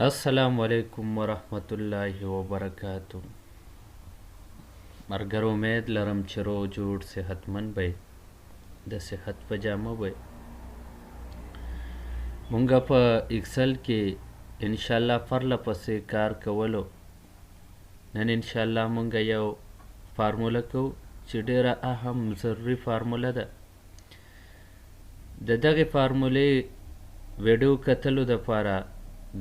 السلام علیکم ورحمت الله وبرکاتو. مرګر امید لرم چې روغ جوړ صحتمند به د صحت په جامه به مونږ په اکسل کې انشاءالله پرله پسې کار کولو. نن انشاءالله مونږ یو فارموله کوو چې ډیره اهم ضروري فارموله ده. د دغې فارمولې ویډیو کتلو دپاره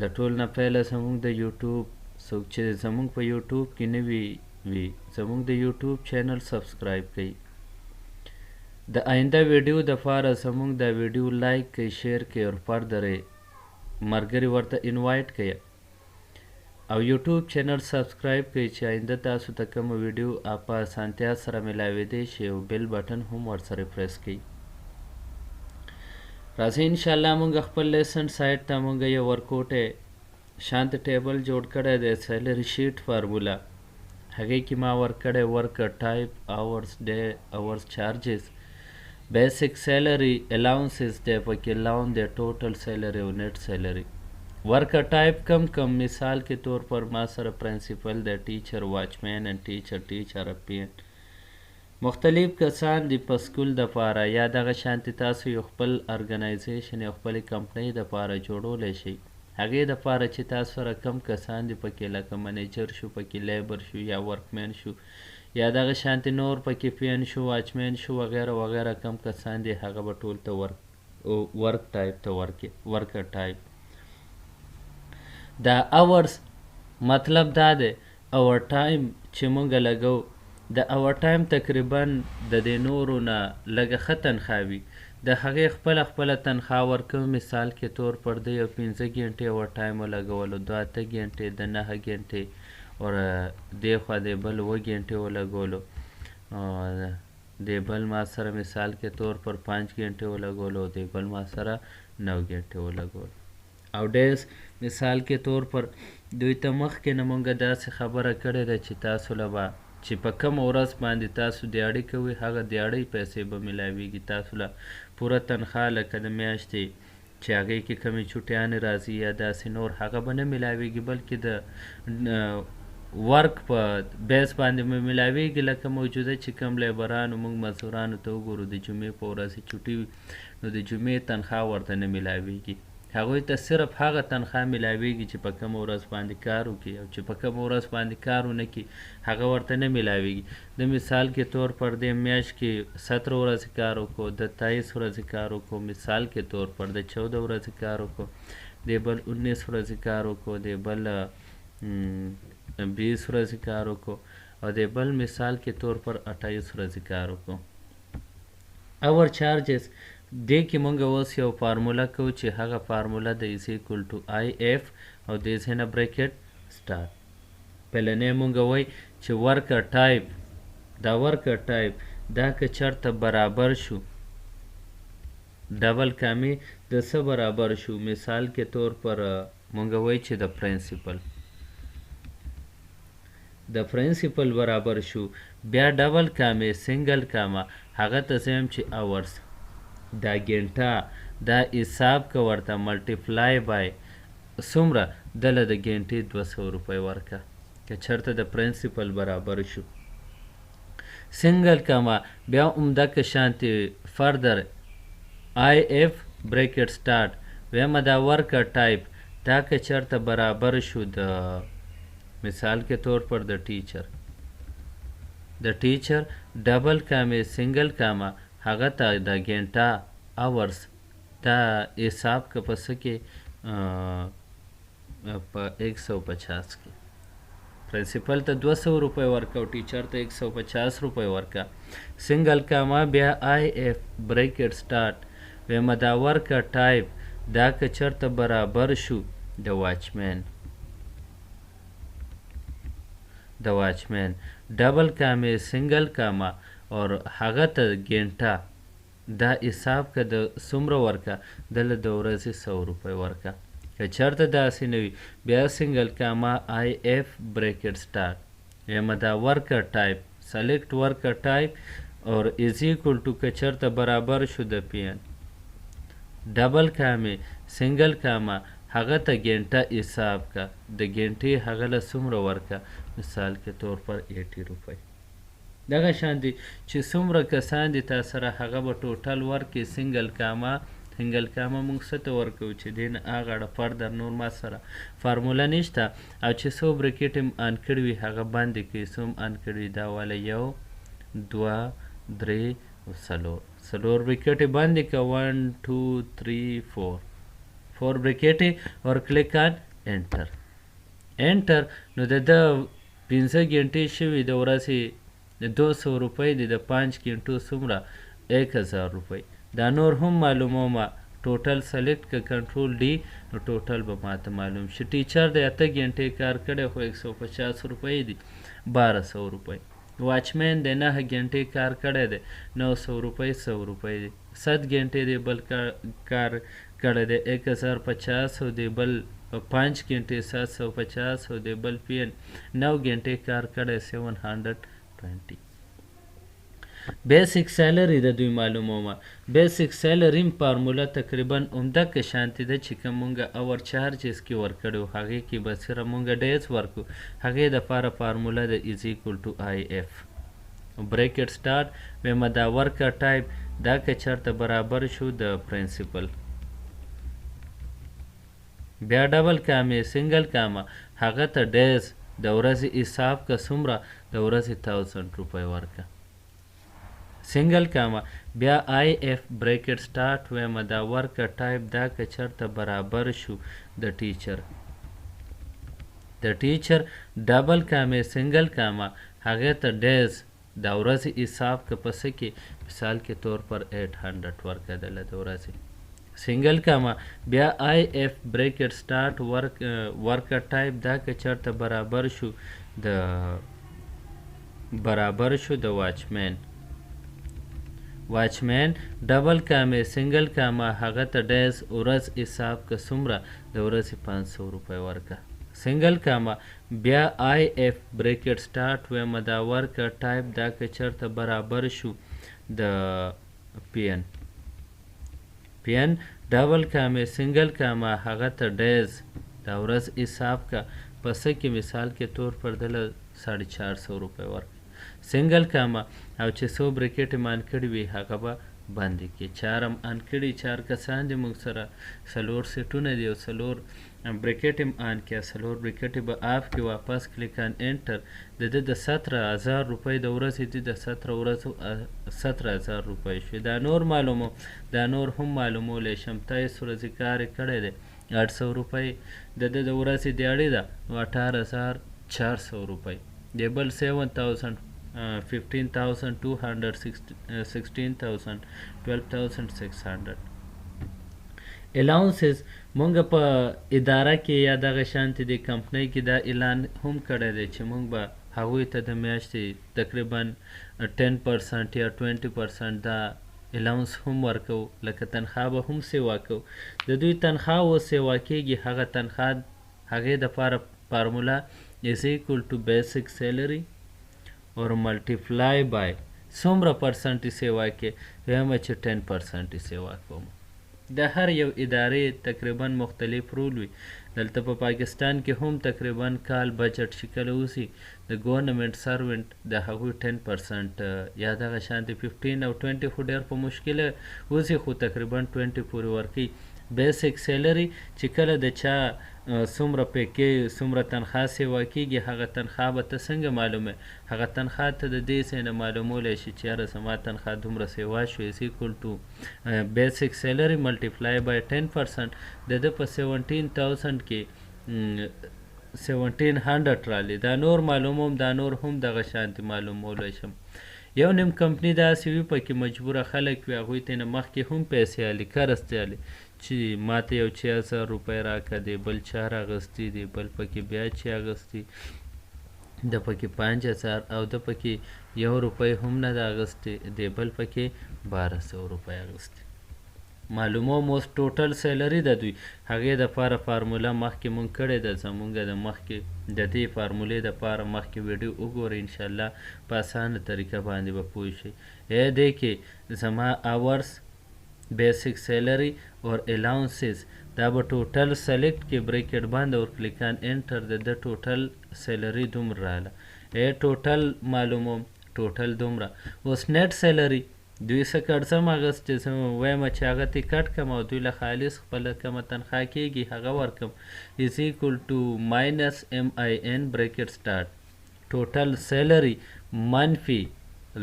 د ټول نه پیله زمونږ د یوټیوب څوک چې زمونږ په یوټیوب کې نوي وي زمونږ د یوټیوب چینل سبسکرایب کړئ. د آینده ویډیو دپاره زمونږ دا ویډیو لایک کړئ، شیر کړئ او فردرې ملګري ورته انوایټ کړئ او یوټیوب چینل سبسکرایب کړئ چې آینده تاسو ته کومه ویډیو په اسانتیا سره میلاویدی شي او بیل بټن هم ورسره پریس کړئ. راځئ انشاءالله مونږ خپل لیسن سایټ ته مونږ یو ورکوټی شانت ټیبل جوړ کړی دی، سیلري شیټ فارموله. هغې کې ما ورکړی ورکر ټایپ، اورس، ډے، اورس چارجز، بیسک سیلري، الاونسز دی پکې، لون دی، ټوټل سیلري او نیټ سیلري. ورکر ټایپ کم مثال کے طور پر ما سره پرنسپل دی، ټیچر، واچمین اینڈ ټیچر اپین. مختلف کسان دي په سکول دپاره یا دغه شانتې تاسو یو خپل ارګنایزیشن یا خپلې کمپنۍ دپاره جوړولی شئ. هغې دپاره چې تاسو سره کم کسان دي پکې لکه منیجر شو، پکې لیبر شو یا ورکمین شو یا دغه شانتې نور پکې پین شو، واچمین شو وغیره وغیره کم کسان دي هغه به ټول ته ورک ټایپ ته ورکر ټایپ. دا اورس مطلب دا دی اور ټایم چې مونږ لګو د اور ټایم تقریبا د دې نورو نه لږه ښه تنخوا وي، د هغې خپله تنخوا ورکوو. مثال کې طور پر د یو 15 ګنټې اور ټایم ولګولو، 2 ګنټې، د 9 ګنټې اور دې خوا د بل 7 ګنټې ولګولو، د بل ما سره مثال کې طور پر 5 ګنټې ولګولو، د بل ما سره 9 ګنټې ولګولو. او ډیز مثال کې طور پر دوی ته مخکې نه مونږ داسې خبره کړې ده چې تاسو له به چې په کوم ورځ باندې تاسو دیاړی کوئ هغه دیاړی پیسې به میلاویږي. تاسو له پوره تنخوا لکه د میاشتې چې هغې کې کمې چوټیانې راځي یا داسې نور هغه به نه میلاویږي، بلکې د ورک په بیس باندې به میلاویږي. لکه موجوده چې کوم لیبرانو مونږ مزدورانو ته وګورو د جمعې په ورځ چوټي وي نو د جمعې تنخوا ورته نه میلاویږي، هغوی ته صرف هغه تنخوا میلاویږي چې په کومه ورځ باندې کار وکړي او چې په کومه ورځ باندې کار ونه کړي هغه ورته نه میلاویږي. د مثال کې طور پر دې میاشت کې 17 ورځې کار وکړو، د 23 ورځې کار وکړو، مثال کې طور پر د 14 ورځې کار وکړو، د بل 19 ورځې کار وکړو، د بل 20 ورځې کار وکړو او د بل مثال کې طور پر 28 ورځې کار وکړو. اور چارجز دې کې مونږ اوس یو فارموله کوو چې هغه فارموله د از ایکول ټو آی ایف او د از نه بریکټ سټارټ. پهلنی مونږ وایي چې ورکر ټایپ، دا ورکر ټایپ دا که چېرته برابر شو ډبل کامې د څه برابر شو، مثال کې طور پر مونږ وایي چې د پرنسپل برابر شو، بیا ډبل کامې سنګل کامه هغه ته زیم چې اورس، دا ګنټه دا حساب که ورته ملټیپلای بای څومره دله د ګنټې 200 روپۍ ورکه که چېرته د پرنسپل برابر شو. سنګل کامه بیا عمدکه شانتې فردر آی ایف بریکټ سټارټ ویمه دا ورکر ټایپ دا که چېرته برابر شو د مثال کې طور پر د ټیچر ډبل کامې سنګل کامه هغه ته د ګنټه اورس دا حساب که په څه کې په 150 کې پرنسپل ته 200 روپۍ ورکه او ټیچر ته 150 روپۍ ورکه. سنګل کامه بیا آی ایف بریکټ سټارټ ویمه دا ورکر ټایپ دا که چېرته برابر شو د واچمین ډبل کامې سنګل کامه اور هغه ته ګنټه دا حساب که د څومره ورکه دله د ورځې 100 روپۍ ورکه. که چېرته داسې نه وي بیا سنګل کامه آی ایف بریکټ سټارټ ویمه دا ورکر ټایپ سلیکټ ورکر ټایپ اور از ایکول ټو که چېرته برابر شو د پین ډبل کامې سنګل کامه هغه ته ګنټه حساب کا د ګنټې هغه له څومره ورکه مثال کې طور پر 80 روپۍ دغه شان دي چې څومره کسان دي تا سره هغه به ټوټل ورکړي سنګل کامه موږ څه ته ورکوو چې دې نه هغه اړه فردر نور ما سره فارموله نشته او چې څو برکټ هم آن کړي وي هغه بندې کړي څو هم آن کړي وي دا والا 1 2 3 څلور برکټ یې بندې کړه 1 2 3 4 برکټ اور کلیک آن انټر نو د 15 ګنټې شوي د ورځې 200 روپۍ دي د 5 ګنټو څومره 1000 روپۍ دا نور هم معلومومه ټوټل سلیکټ که کنټرول ډي نو ټوټل به ماته معلوم شي ټیچر د 8 ګنټې کار کړی خو 150 روپۍ دي 1200 روپۍ واچمین د 9 ګنټې کار کړی دی 900 روپۍ 100 روپۍ دي 7 ګنټې دی بل کار کړی دی 1050 او دی بل 5 ګنټې 750 او دی بل پین 9 ګنټې کار کړی 720 بیسیک سیلری د دوی معلومومه بیسیک سیلری فارموله تقریبا عمده که شانتی ده چې کوم مونږه اور چارجز کې ورکړو هغې کې به صرف مونږه ډیز ورکو هغې دپاره فارموله ده از ایکول ټو آی اف بریکټ سټارټ ویمه دا ورکر ټایپ دا که چېرته برابر شو د پرنسپل بیا ډبل کامې سنګل کامه هغه ته ډیز د ورځې حساب که څومره د ورځې 1000 روپۍ ورکه سنگل کاما بیا آی اف بریکٹ سٹارٹ ویمه دا ورکر ټایپ دا که چرته برابر شو د ټیچر ډبل کامې سنگل کاما هغې ته ډیز دا ورځې حساب که پسه کې مثال کې طور پر 800 ورکه دله د ورځې سنگل کاما بیا آی اف بریکٹ سٹارٹ ورکر ټایپ دا که چرته برابر شو د واچمین ډبل کامې سنګل کامه هغه ته ډیز ورځ حساب که څومره د ورځې 500 روپۍ ورکه سنګل کامه بیا آی اف بریکټ سټارټ ویمه دا ورکه ټایپ دا که چېرته برابر شو د پین ډبل کامې سنګل کامه هغه ته ډیز دا ورځ حساب که پسه کې مثال کې طور پر دله 450 روپۍ ورکه سنگل کامه او چې څو برکټ یې مان کړي وي هغه به بندې کړي 4 هم آن کړي 4 کسان دي موږ سره 4 سیټونه دي او 4 برکټ هم آن کړي 4 برکټ یې به آف کړي واپس کلیک آن انټر د ده د 17000 روپۍ د ورځې دي د 17000 روپۍ شوي دا نور هم معلومولی شم 23 ورځې کار یې کړی دی 800 روپۍ د ده د ورځې دیاړې ده نو 18400 روپۍ د بل 7000 15,200 16,000 12,600 الاونسز مونږ په اداره کې یا دغه شانتې د کمپنۍ کې دا اعلان هم کړی دی چې مونږ به هغوی ته د میاشتې تقریبا 10% یا 20% دا الاونس هم ورکو لکه تنخواه به هم سیوا کو د دوی تنخواه و سیوا کېږي هغه تنخواه هغې دپاره فارموله is equal to basic salary or multiply by څومره پرسنټ سیوا کې ویمه چې 10% سیوا کوم د هر یو ادارې تقریبا مختلف رول وي دلته په پاکستان کې هم تقریبا کال بجټ چې کله اوسي د ګورنمنټ سروینټ د هغوی 10% یا دغه شانتې 15 او 20 خو ډېر په مشکله اوسي خو تقریبا 20 پورې ورکوي بیسیک سیلری چې کله د چا څومره پیکې څومره تنخواه سیوا کېږي هغه تنخواه به ته څنګه معلومې هغه تنخواه ته د دې ځای نه معلومولی شي چې یاره زما تنخواه دومره سیوا شو is equal to بیسیک سیلری ملټیپلای بای 10% د ده په 17,000 کې 1700 رالی دا نور معلوموم دا نور هم دغه شانتې معلومولی شم یو نیم کمپنی داسې وي پکې مجبوره خلک وي هغوی ته نه مخکې هم پیسې الي کرستې الي چې ماته یو 6000 روپۍ راکړه دی بل چا راغستي دی بل پکې بیا چې اغستي د پکې 5000 او د پکې 1 روپۍ هم نه ده اغستې دی بل پکې 1200 روپۍ اغستې معلوموم اوس ټوټل سیلري د دوی هغې دپاره فارموله مخکې مونږ کړې ده زمونږ د مخکې د دې فارمولې دپاره مخکې ویډیو وګورئ انشاءالله په اسانه طریقه باندې به پوه شئ دی کې زما اورس بیسیک سیلری اور الاؤنسز دا به ټوټل سلیکټ کې بریکټ باندې ورکلیکان انټر د ټوټل سیلري دومره رااله ټوټل معلوموم ټوټل دومره اوس نیټ سیلري دوی څه کړڅم اغستې وایم چې هغه ترې کټ کړم او دوی له خالص خپله کومه تنخواه کېږي هغه ورکړم از ایکول ټو ماینس MIN بریکټ سټارټ ټوټل سیلري منفي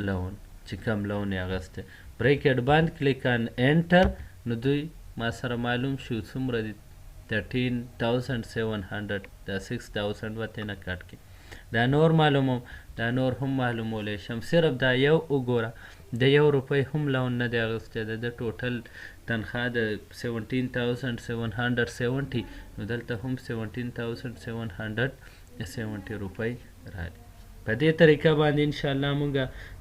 لون چې کم لون یې اغستی بریکټ باندې کلیکان انټر نو دوی ما سره معلوم شو څومره دي 13,700 دا 6,000 به ترېنه کټ کړي دا نور معلوموم دا نور هم معلومولی شم صرف دا یو وګوره د 1 روپۍ هم لون نه دی اغستی د ټوټل تنخواه د 17,770 نو دلته هم 17,770 روپۍ راځي په دې طریقه باندې انشاءالله مونږ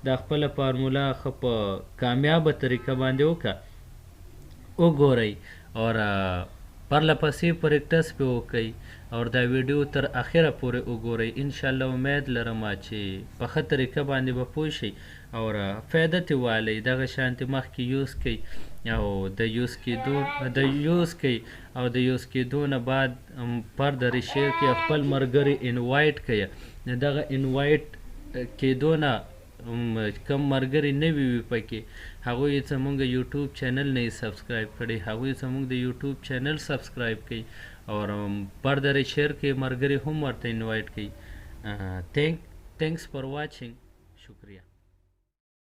دا خپله فارموله ښه په کامیابه طریقه باندې وګورئ اور پرله پسې پریکټس پې وکئ اور دا ویډیو تر اخره پورې وګورئ انشاءالله امید لرم چې په ښه طریقه باندې به پوه شئ اور فایده ترې والئ دغه شانتې مخکې یوز کئ او د یوز کېدو نه بعد فردر یې شیر کړئ خپل ملګري انوایټ کړئ دغه انوایټ کېدو نه کم ملګري نوي وي پکې هغوی یې زموږ یوټیوب چینل نه یې سبسکرایب کړی هغوی زموږ د یوټیوب چینل سبسکرایب کړئ اور فردر یې شیر کړئ ملګري هم ورته انوایټ کړئ تھینکس فار واچینګ شکریہ